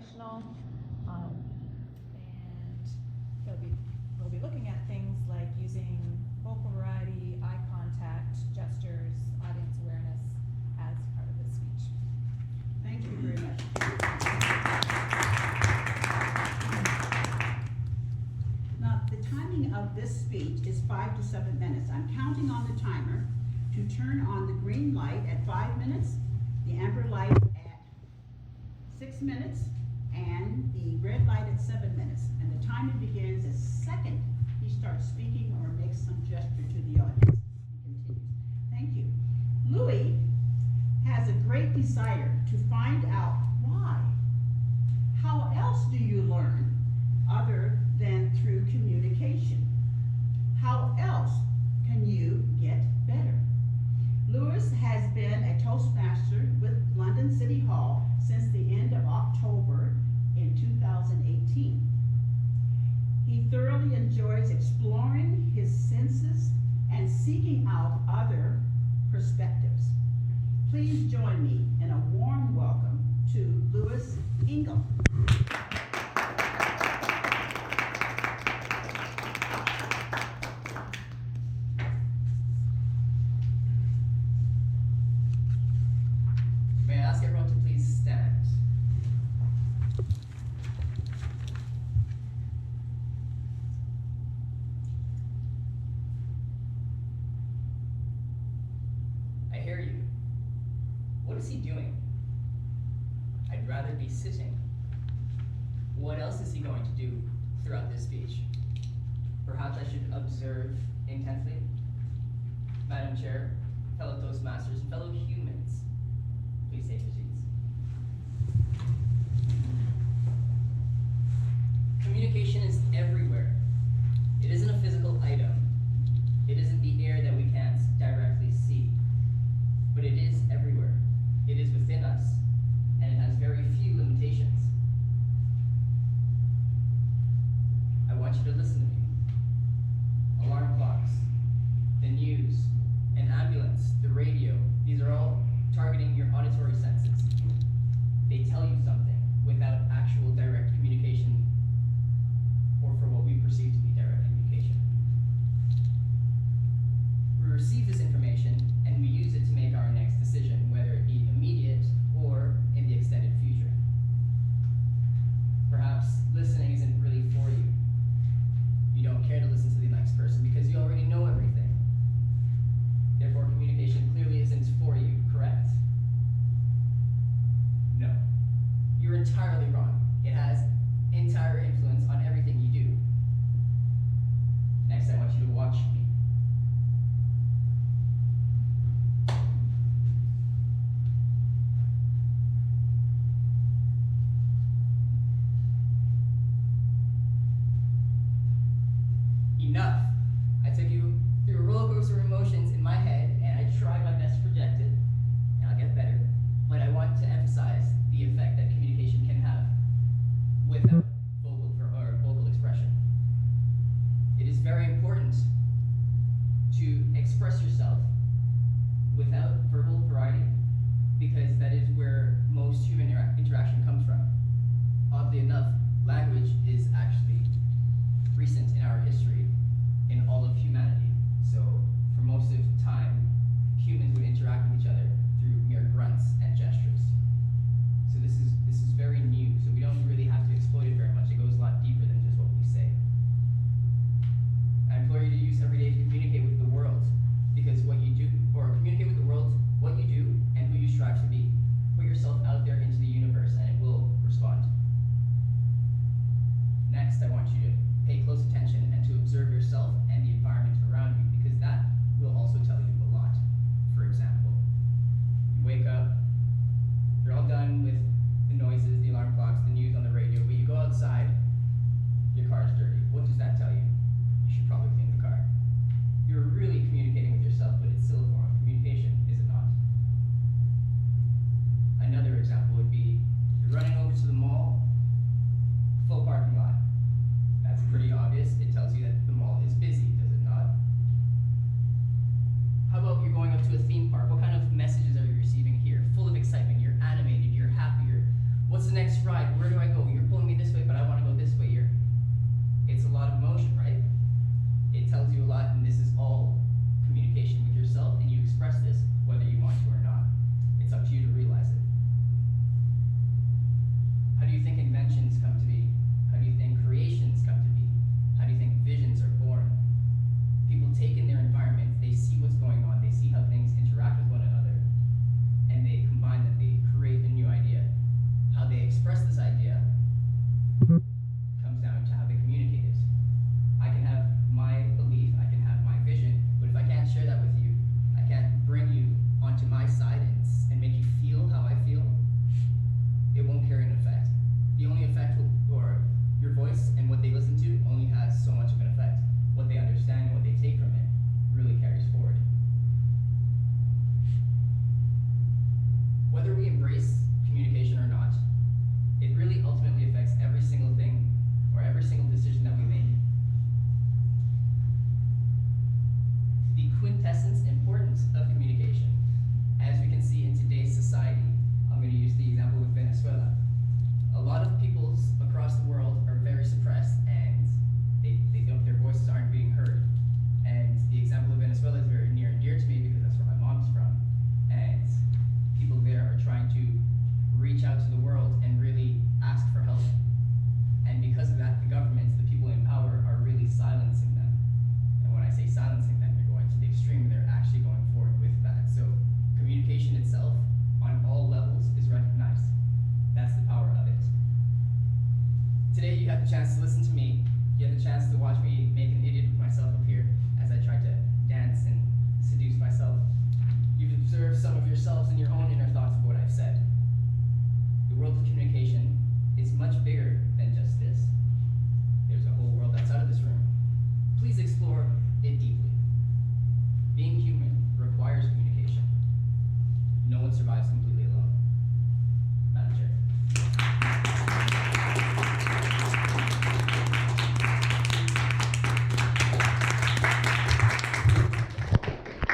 informational. And we'll be looking at things like using vocal variety, eye contact, gestures, audience awareness as part of this speech. Thank you very much. Now, the timing of this speech is 5 to 7 minutes. I'm counting on the timer to turn on the green light at 5 minutes, the amber light at 6 minutes, and the red light at 7 minutes. And the timing begins the second he starts speaking or makes some gesture to the audience. He continues. Thank you. Louis has a great desire to find out why. How else do you learn other than through communication? How else can you get better? Lewis has been a Toastmaster with London City Hall since the end of October in 2018. He thoroughly enjoys exploring his senses and seeking out other perspectives. Please join me in a warm welcome to Louis Engel. May I ask everyone to please stand? I hear you. What is he doing? I'd rather be sitting. What else is he going to do throughout this speech? Perhaps I should observe intensely? Madam Chair, fellow Toastmasters, and fellow humans, please take your seats. Communication is everywhere. It isn't a physical item. It isn't the air that we can't directly see. But it is everywhere. It is within us, and it has very few limitations. I want you to listen to me. Alarm clocks, the news, an ambulance, the radio, these are all targeting your auditory senses. They tell you something without actual direct communication, or for what we perceive to be direct communication. We receive this information and we use it to make our next decision, whether it be immediate or in the extended future. Perhaps listening isn't really for you. You don't care to listen to the next person because you already know everything. Therefore, communication clearly isn't for you, correct? No. You're entirely wrong. It has entire influence on everything you do. Next, I want you to watch me. Enough. I took you through a roller coaster of emotions in my head, and I tried my best to project it, and I'll get better. But I want to emphasize the effect that communication can have without vocal expression. It is very important where do I go? You're pulling me this way, but I want to go this way here. It's a lot of emotion, right? It tells you a lot, and this is all communication with yourself, and you express this whether you want to or not. It's up to you to realize it. How do you think inventions come to be? How do you think creations come to be? How do you think visions are born? People take in their environment, they see what's going on, they see how things interact with one another, and they combine them, they create a new idea. How they express this idea comes down to how they communicate it. I can have my belief, I can have my vision, but if I can't share that with you, I can't bring you onto my side and make you feel how I feel, it won't carry an effect. The only effect or your voice and what they listen to only has so much of an effect. What they understand and what they take from it really carries forward. Whether we embrace communication or not, it really ultimately affects every single thing or every single decision that we make. The quintessence importance of communication, as we can see in today's society, I'm going to use the example with Venezuela. A lot of peoples across the world are very suppressed and their voices aren't being heard. And the example of Venezuela is very near and dear to me because that's where my mom's from. And people there are trying to reach out to the world and really ask for help. And because of that, the governments, the people in power, are really silencing them. And when I say silencing them, they're going to the extreme, they're actually going forward with that. So communication itself, on all levels, is recognized. That's the power of it. Today you had the chance to listen to me. You had the chance to watch me make an idiot of myself up here as I tried to dance and seduce myself. You've observed some of yourselves and your own inner thoughts of what I've said. The world of communication is much bigger than just this. There's a whole world outside of this room. Please explore it deeply. Being human requires communication. No one survives completely